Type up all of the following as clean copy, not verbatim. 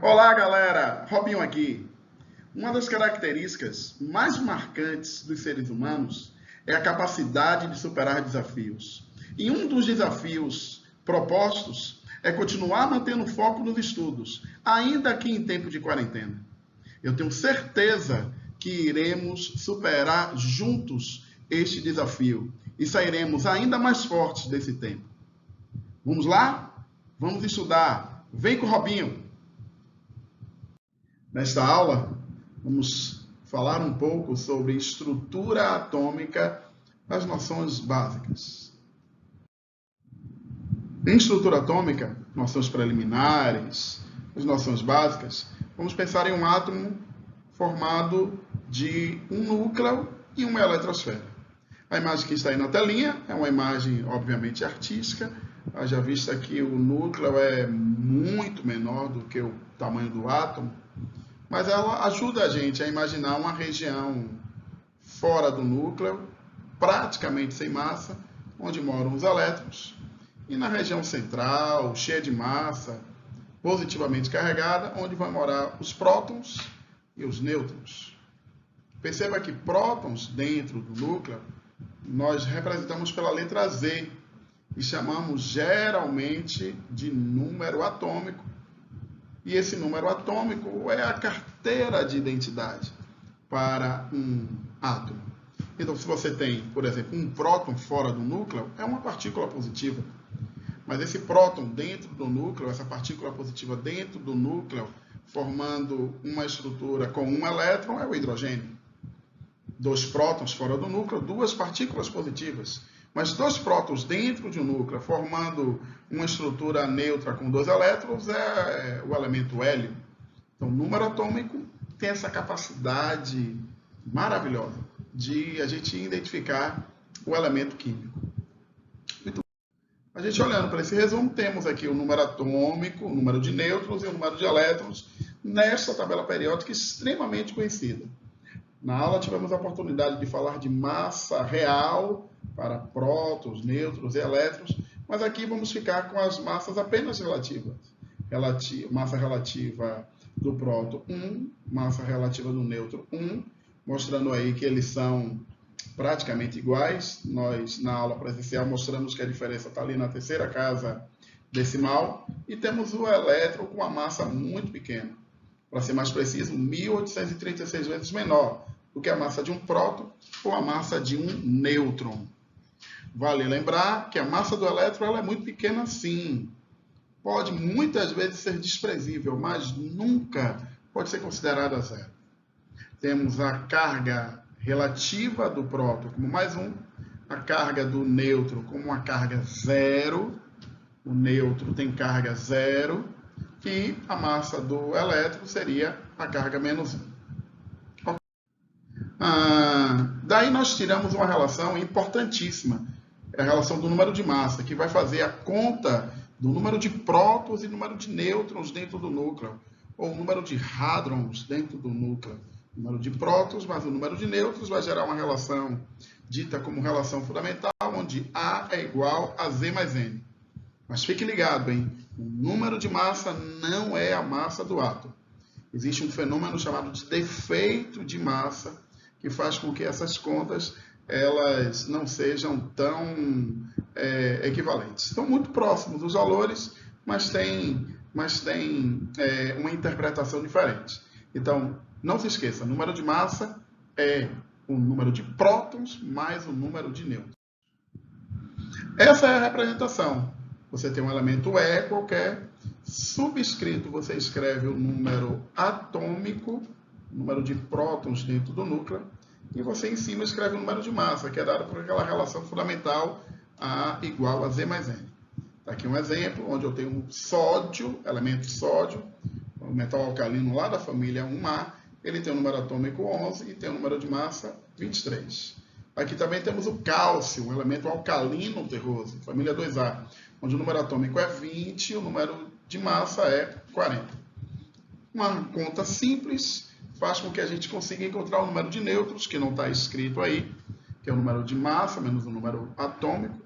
Olá, galera! Robinho aqui. Uma das características mais marcantes dos seres humanos é a capacidade de superar desafios. E um dos desafios propostos é continuar mantendo foco nos estudos, ainda que em tempo de quarentena. Eu tenho certeza que iremos superar juntos este desafio e sairemos ainda mais fortes desse tempo. Vamos lá? Vamos estudar. Vem com o Robinho! Nesta aula, vamos falar um pouco sobre estrutura atômica, as noções básicas. Em estrutura atômica, noções preliminares, as noções básicas, vamos pensar em um átomo formado de um núcleo e uma eletrosfera. A imagem que está aí na telinha é uma imagem, obviamente, artística. Haja vista que o núcleo é muito menor do que o tamanho do átomo, mas ela ajuda a gente a imaginar uma região fora do núcleo, praticamente sem massa, onde moram os elétrons, e na região central, cheia de massa, positivamente carregada, onde vão morar os prótons e os nêutrons. Perceba que prótons dentro do núcleo nós representamos pela letra Z e chamamos geralmente de número atômico. E esse número atômico é a carteira de identidade para um átomo. Então, se você tem, por exemplo, um próton fora do núcleo, é uma partícula positiva. Mas esse próton dentro do núcleo, essa partícula positiva dentro do núcleo, formando uma estrutura com um elétron, é o hidrogênio. Dois prótons fora do núcleo, duas partículas positivas. Mas dois prótons dentro de um núcleo, formando uma estrutura neutra com dois elétrons, é o elemento hélio. Então, o número atômico tem essa capacidade maravilhosa de a gente identificar o elemento químico. Muito bem. A gente olhando para esse resumo, temos aqui o número atômico, o número de nêutrons e o número de elétrons nesta tabela periódica extremamente conhecida. Na aula tivemos a oportunidade de falar de massa real para prótons, nêutrons e elétrons, mas aqui vamos ficar com as massas apenas relativas. Massa relativa do próton 1, massa relativa do nêutron 1, mostrando aí que eles são praticamente iguais. Nós, na aula presencial, mostramos que a diferença está ali na terceira casa decimal. E temos o elétron com uma massa muito pequena. Para ser mais preciso, 1836 vezes menor do que a massa de um próton ou a massa de um nêutron. Vale lembrar que a massa do elétron ela é muito pequena sim. Pode muitas vezes ser desprezível, mas nunca pode ser considerada zero. Temos a carga relativa do próton como mais um, a carga do nêutron como uma carga zero. O nêutron tem carga zero. E a massa do elétron seria a carga menos 1. Daí nós tiramos uma relação importantíssima, é a relação do número de massa, que vai fazer a conta do número de prótons e número de nêutrons dentro do núcleo, ou o número de hadrons dentro do núcleo. O número de prótons mais o número de nêutrons vai gerar uma relação dita como relação fundamental, onde A é igual a Z mais N. Mas fique ligado, hein? O número de massa não é a massa do átomo. Existe um fenômeno chamado de defeito de massa, que faz com que essas contas elas não sejam tão equivalentes. Estão muito próximos os valores, mas tem uma interpretação diferente. Então, não se esqueça, o número de massa é o número de prótons mais o número de nêutrons. Essa é a representação. Você tem um elemento E qualquer, subscrito você escreve o número atômico, o número de prótons dentro do núcleo, e você em cima escreve o número de massa, que é dado por aquela relação fundamental A igual a Z mais N. Está aqui um exemplo, onde eu tenho um sódio, elemento sódio, um metal alcalino lá da família 1A, ele tem o número atômico 11 e tem o número de massa 23. Aqui também temos o cálcio, um elemento alcalino terroso, família 2A, onde o número atômico é 20 e o número de massa é 40. Uma conta simples faz com que a gente consiga encontrar o número de nêutrons, que não está escrito aí, que é o número de massa menos o número atômico.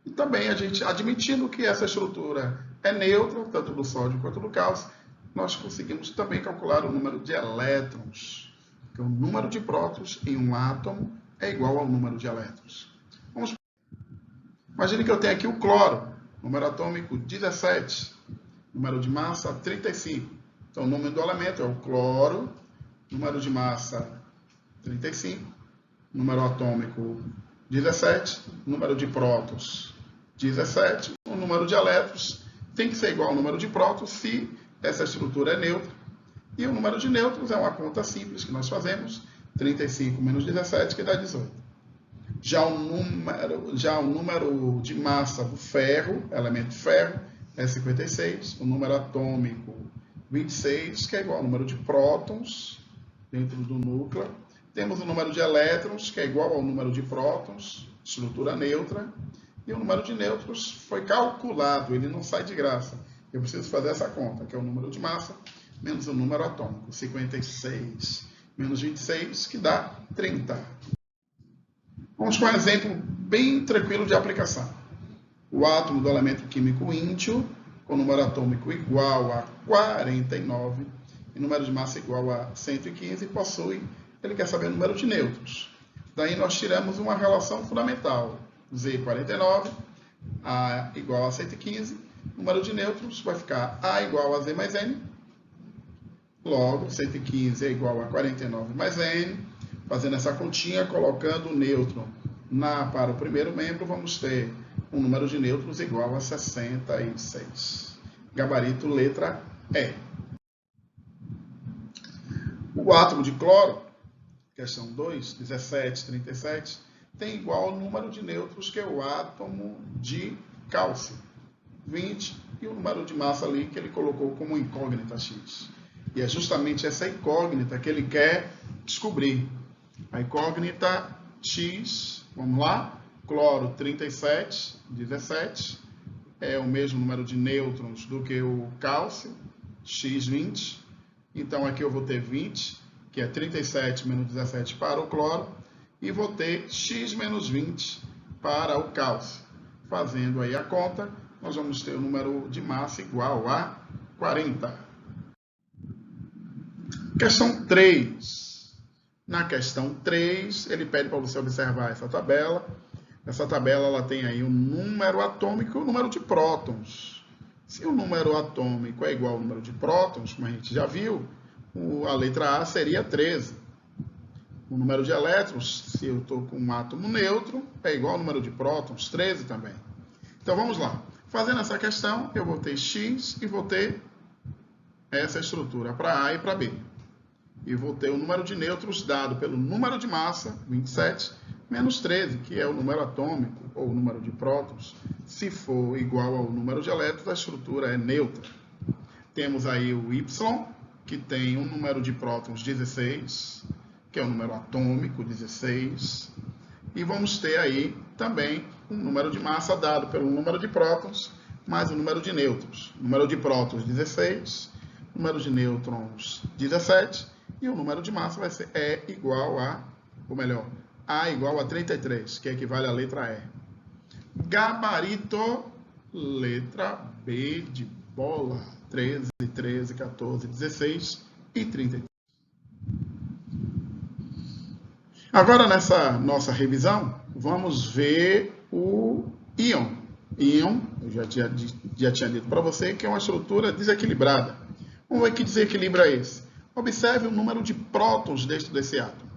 E também a gente, admitindo que essa estrutura é neutra, tanto do sódio quanto do cálcio, nós conseguimos também calcular o número de elétrons, porque o número de prótons em um átomo é igual ao número de elétrons. Imagine que eu tenho aqui o cloro, número atômico 17, número de massa 35. Então, o número do elemento é o cloro, número de massa 35, número atômico 17, número de prótons 17, o número de elétrons tem que ser igual ao número de prótons se essa estrutura é neutra. E o número de nêutrons é uma conta simples que nós fazemos, 35 menos 17, que dá 18. Já o número de massa do ferro, elemento ferro, é 56, o número atômico 26, que é igual ao número de prótons dentro do núcleo. Temos o número de elétrons, que é igual ao número de prótons, estrutura neutra. E o número de nêutrons foi calculado, ele não sai de graça. Eu preciso fazer essa conta, que é o número de massa menos o número atômico. 56 menos 26, que dá 30. Vamos com um exemplo bem tranquilo de aplicação. O átomo do elemento químico íntio, com número atômico igual a 49 e número de massa igual a 115, possui, ele quer saber o número de nêutrons. Daí nós tiramos uma relação fundamental. Z49, A igual a 115, número de nêutrons vai ficar A igual a Z mais N. Logo, 115 é igual a 49 mais N. Fazendo essa continha, colocando o nêutron para o primeiro membro, vamos ter um número de nêutrons igual a 66. Gabarito letra E. O átomo de cloro, questão 2, 17, 37, tem igual ao número de nêutrons que é o átomo de cálcio, 20, e o número de massa ali que ele colocou como incógnita X. E é justamente essa incógnita que ele quer descobrir. A incógnita X, vamos lá, cloro 37, 17, é o mesmo número de nêutrons do que o cálcio, X 20. Então aqui eu vou ter 20, que é 37 menos 17 para o cloro, e vou ter X menos 20 para o cálcio. Fazendo aí a conta, nós vamos ter o número de massa igual a 40. Questão 3. Na questão 3, ele pede para você observar essa tabela. Essa tabela ela tem aí o número atômico e o número de prótons. Se o número atômico é igual ao número de prótons, como a gente já viu, a letra A seria 13. O número de elétrons, se eu estou com um átomo neutro, é igual ao número de prótons, 13 também. Então vamos lá. Fazendo essa questão, eu vou ter X e vou ter essa estrutura para A e para B. E vou ter o número de nêutrons dado pelo número de massa, 27, menos 13, que é o número atômico, ou o número de prótons. Se for igual ao número de elétrons, a estrutura é neutra. Temos aí o Y, que tem um número de prótons 16, que é o número atômico, 16. E vamos ter aí também um número de massa dado pelo número de prótons, mais o número de nêutrons. Número de prótons, 16, número de nêutrons, 17, e o número de massa vai ser E igual a, ou melhor, A igual a 33, que equivale à letra E. Gabarito, letra B de bola, 13, 13, 14, 16 e 33. Agora, nessa nossa revisão, vamos ver o íon. Íon, eu já tinha dito para você que é uma estrutura desequilibrada. Vamos ver que desequilíbrio é esse. Observe o número de prótons dentro desse átomo.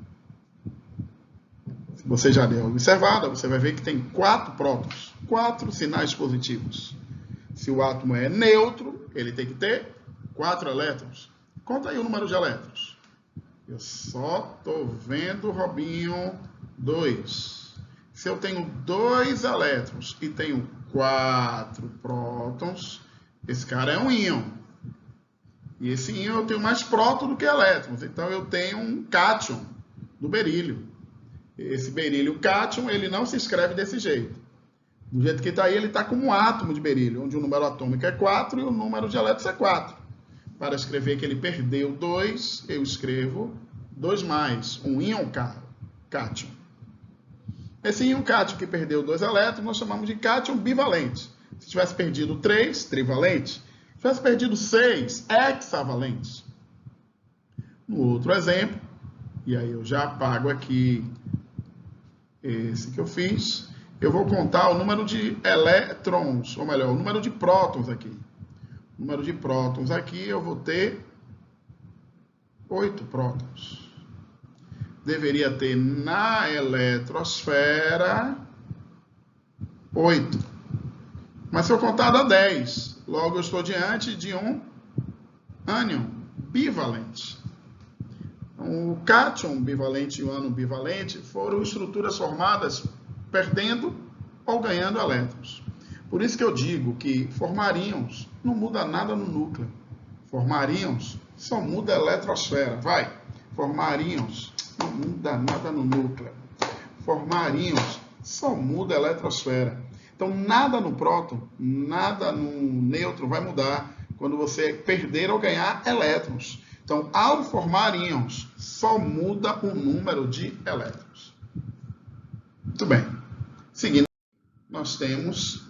Se você já deu uma observada, você vai ver que tem 4 prótons, 4 sinais positivos. Se o átomo é neutro, ele tem que ter 4 elétrons. Conta aí o número de elétrons. Eu só estou vendo, Robinho, 2. Se eu tenho 2 elétrons e tenho 4 prótons, esse cara é um íon. E esse íon eu tenho mais prótons do que elétrons. Então eu tenho um cátion do berílio. Esse berílio cátion, ele não se escreve desse jeito. Do jeito que está aí, ele está como um átomo de berílio, onde o número atômico é 4 e o número de elétrons é 4. Para escrever que ele perdeu 2, eu escrevo 2 mais, um íon cátion. Esse íon cátion que perdeu 2 elétrons, nós chamamos de cátion bivalente. Se tivesse perdido 3, trivalente. tivesse perdido 6 hexavalentes. No outro exemplo, e aí eu já apago aqui esse que eu fiz, eu vou contar o número de elétrons, ou melhor, o número de prótons aqui. O número de prótons aqui eu vou ter 8 prótons. Deveria ter na eletrosfera 8. Mas se eu contar dá 10, logo eu estou diante de um ânion bivalente. O cátion bivalente e o ânion bivalente foram estruturas formadas perdendo ou ganhando elétrons. Por isso que eu digo que formar íons não muda nada no núcleo. Formar íons só muda a eletrosfera. Vai! Formar íons não muda nada no núcleo. Formar íons só muda a eletrosfera. Então, nada no próton, nada no nêutron vai mudar quando você perder ou ganhar elétrons. Então, ao formar íons, só muda o número de elétrons. Muito bem. Seguindo, nós temos,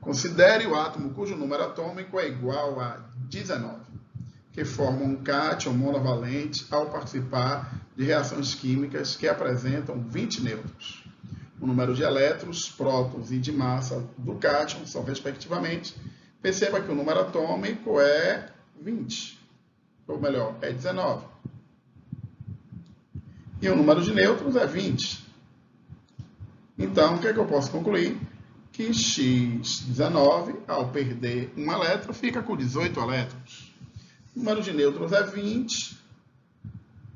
considere o átomo cujo número atômico é igual a 19, que forma um cátion monovalente ao participar de reações químicas que apresentam 20 nêutrons. O número de elétrons, prótons e de massa do cátion são, respectivamente, perceba que o número atômico é 20, ou melhor, é 19. E o número de nêutrons é 20. Então, o que é que eu posso concluir? Que X19, ao perder um elétron, fica com 18 elétrons. O número de nêutrons é 20.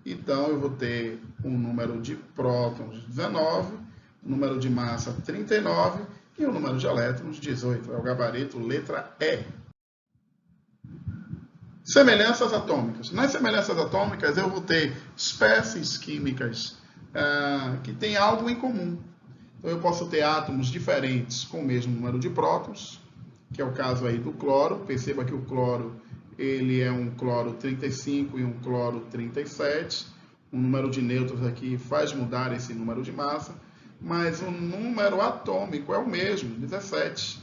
Então, eu vou ter um número de prótons 19, o número de massa 39 e o número de elétrons 18. É o gabarito letra E. Semelhanças atômicas. Nas semelhanças atômicas, eu vou ter espécies químicas que têm algo em comum. Então, eu posso ter átomos diferentes com o mesmo número de prótons, que é o caso aí do cloro. Perceba que o cloro ele é um cloro 35 e um cloro 37. O número de nêutrons aqui faz mudar esse número de massa, mas o número atômico é o mesmo, 17.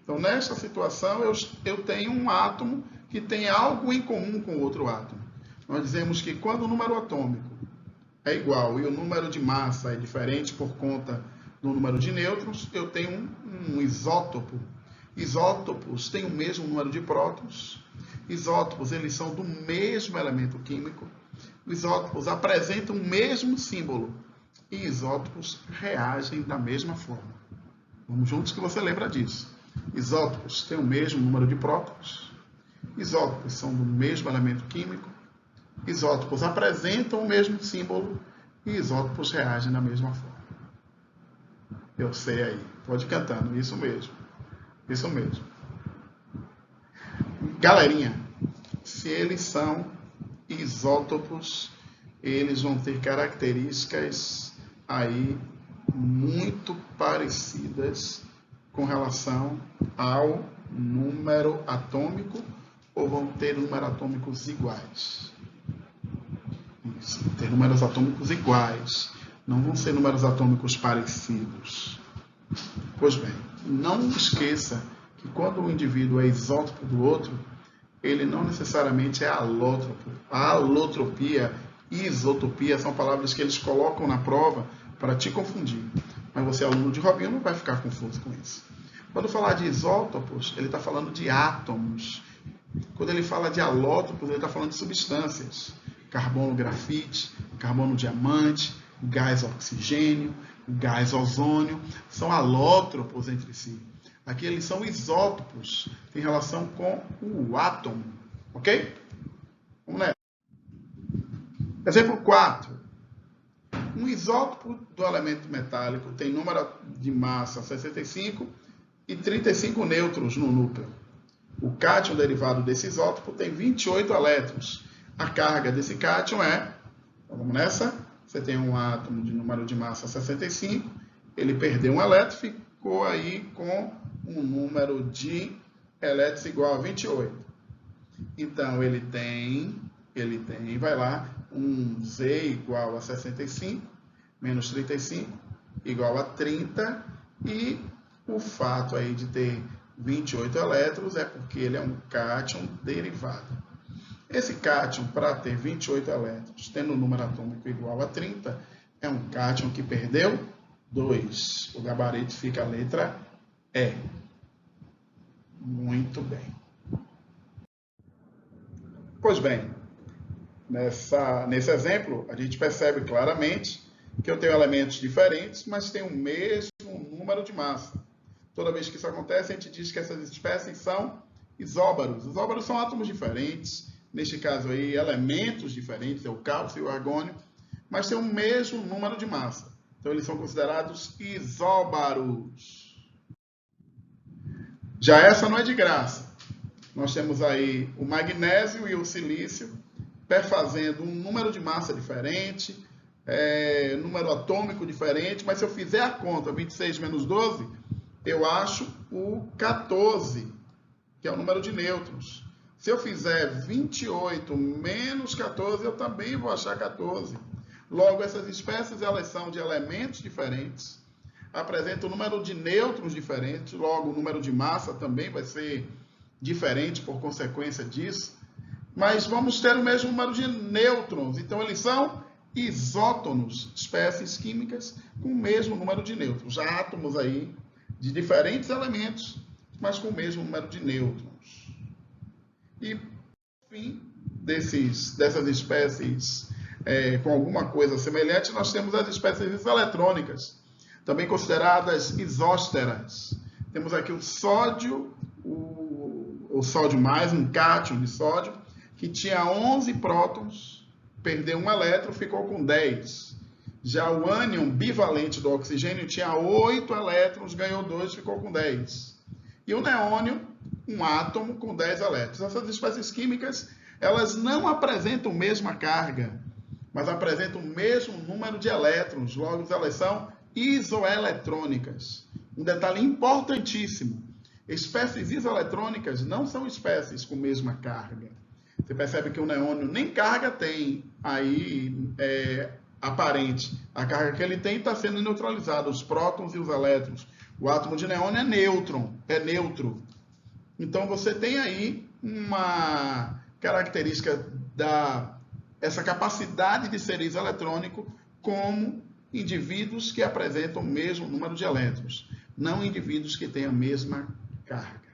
Então, nesta situação, eu tenho um átomo que tem algo em comum com outro átomo. Nós dizemos que quando o número atômico é igual e o número de massa é diferente por conta do número de nêutrons, eu tenho um isótopo. Isótopos têm o mesmo número de prótons. Isótopos, eles são do mesmo elemento químico. Isótopos apresentam o mesmo símbolo. E isótopos reagem da mesma forma. Vamos juntos que você lembra disso. Isótopos têm o mesmo número de prótons. Isótopos são do mesmo elemento químico. Isótopos apresentam o mesmo símbolo. E isótopos reagem da mesma forma. Eu sei aí. Pode ir cantando. Isso mesmo. Isso mesmo. Galerinha, se eles são isótopos, eles vão ter características aí muito parecidas com relação ao número atômico, ou vão ter números atômicos iguais? Isso, vão ter números atômicos iguais. Não vão ser números atômicos parecidos. Pois bem, não esqueça que quando o indivíduo é isótopo do outro, ele não necessariamente é alótropo. A alotropia e isotopia são palavras que eles colocam na prova para te confundir. Mas você, aluno de Robinho, não vai ficar confuso com isso. Quando falar de isótopos, ele está falando de átomos. Quando ele fala de alótropos, ele está falando de substâncias. Carbono grafite, carbono diamante, gás oxigênio, gás ozônio. São alótropos entre si. Aqui eles são isótopos, tem relação com o átomo. Ok? Vamos nessa. Exemplo 4. Um isótopo do elemento metálico tem número de massa 65 e 35 nêutrons no núcleo. O cátion derivado desse isótopo tem 28 elétrons. A carga desse cátion é, então vamos nessa, você tem um átomo de número de massa 65, ele perdeu um elétron, ficou aí com um número de elétrons igual a 28. Então, ele tem, vai lá, um Z igual a 65, menos 35, igual a 30, e o fato aí de ter 28 elétrons é porque ele é um cátion derivado. Esse cátion, para ter 28 elétrons, tendo o número atômico igual a 30, é um cátion que perdeu 2. O gabarito fica a letra E. Muito bem. Pois bem, nesse exemplo, a gente percebe claramente que eu tenho elementos diferentes, mas tem o mesmo número de massa. Toda vez que isso acontece, a gente diz que essas espécies são isóbaros. Isóbaros são átomos diferentes, neste caso aí, elementos diferentes, é o cálcio e o argônio, mas tem o mesmo número de massa. Então, eles são considerados isóbaros. Já essa não é de graça. Nós temos aí o magnésio e o silício perfazendo um número de massa diferente, número atômico diferente, mas se eu fizer a conta 26 menos 12, eu acho o 14, que é o número de nêutrons. Se eu fizer 28 menos 14, eu também vou achar 14. Logo, essas espécies elas são de elementos diferentes, apresentam um número de nêutrons diferentes, logo o número de massa também vai ser diferente por consequência disso, mas vamos ter o mesmo número de nêutrons, então eles são isótonos, espécies químicas com o mesmo número de nêutrons, átomos aí de diferentes elementos, mas com o mesmo número de nêutrons. E, por fim, dessas espécies com alguma coisa semelhante, nós temos as espécies iseletrônicas, também consideradas isósteras. Temos aqui o sódio, o sódio mais, um cátion de sódio, que tinha 11 prótons, perdeu um elétron, ficou com 10. Já o ânion bivalente do oxigênio tinha 8 elétrons, ganhou 2, ficou com 10. E o neônio, um átomo com 10 elétrons. Essas espécies químicas, elas não apresentam a mesma carga, mas apresentam o mesmo número de elétrons, logo elas são isoeletrônicas. Um detalhe importantíssimo, espécies isoeletrônicas não são espécies com mesma carga. Você percebe que o neônio nem carga tem aí aparente. A carga que ele tem está sendo neutralizada, os prótons e os elétrons. O átomo de neônio é neutro. Então você tem aí uma característica essa capacidade de ser isoeletrônico como indivíduos que apresentam o mesmo número de elétrons, não indivíduos que têm a mesma carga.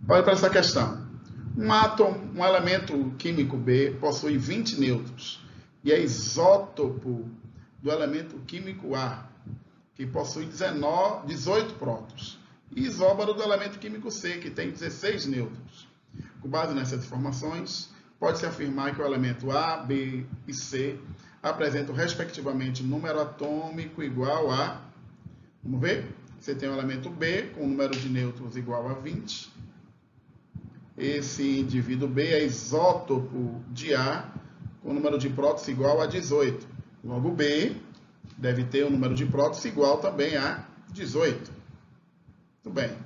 Olha para essa questão. Um elemento químico B possui 20 nêutrons e é isótopo do elemento químico A, que possui 18 prótons, e isóbaro do elemento químico C, que tem 16 nêutrons. Com base nessas informações, pode-se afirmar que o elemento A, B e C apresentam, respectivamente, número atômico igual a... Vamos ver? Você tem o elemento B com o número de nêutrons igual a 20. Esse indivíduo B é isótopo de A com o número de prótons igual a 18. Logo, B deve ter o número de prótons igual também a 18. Muito bem.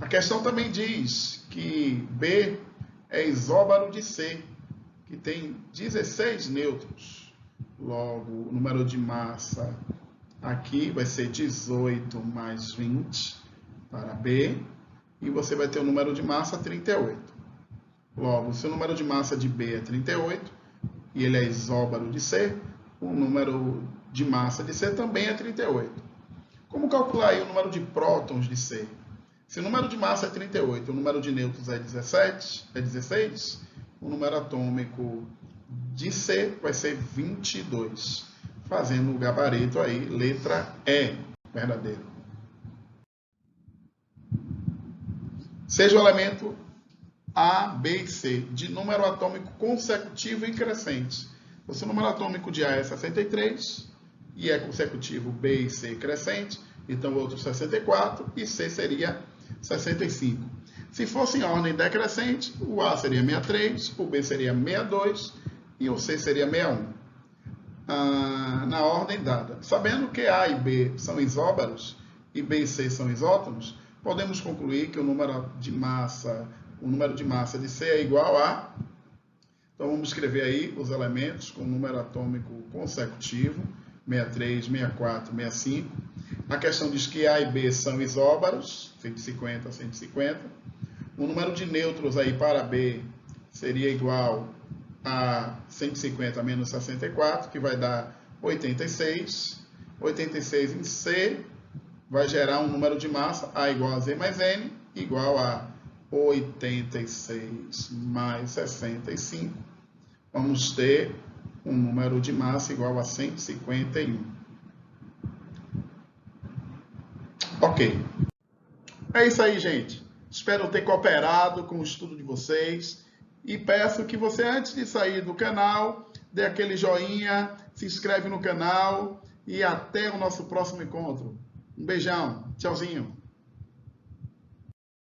A questão também diz que B é isóbaro de C, que tem 16 nêutrons. Logo, o número de massa aqui vai ser 18 mais 20 para B. E você vai ter o número de massa 38. Logo, se o número de massa de B é 38, e ele é isóbaro de C, o número de massa de C também é 38. Como calcular aí o número de prótons de C? Se o número de massa é 38 e o número de nêutrons é 16, o número atômico de C vai ser 22, fazendo o gabarito aí, letra E, verdadeiro. Seja o elemento A, B e C de número atômico consecutivo e crescente. Se o número atômico de A é 63 e é consecutivo B e C crescente, então o outro 64 e C seria 65. Se fosse em ordem decrescente, o A seria 63, o B seria 62 e o C seria 61. Na ordem dada. Sabendo que A e B são isóbaros e B e C são isótomos, podemos concluir que o número de massa de C é igual a... Então, vamos escrever aí os elementos com número atômico consecutivo. 63, 64, 65. A questão diz que A e B são isóbaros, 150, 150. O número de nêutrons aí para B seria igual a 150 menos 64, que vai dar 86. 86 em C vai gerar um número de massa, A igual a Z mais N, igual a 86 mais 65. Vamos ter um número de massa igual a 151. Ok. É isso aí, gente. Espero ter cooperado com o estudo de vocês. E peço que você, antes de sair do canal, dê aquele joinha, se inscreve no canal e até o nosso próximo encontro. Um beijão. Tchauzinho.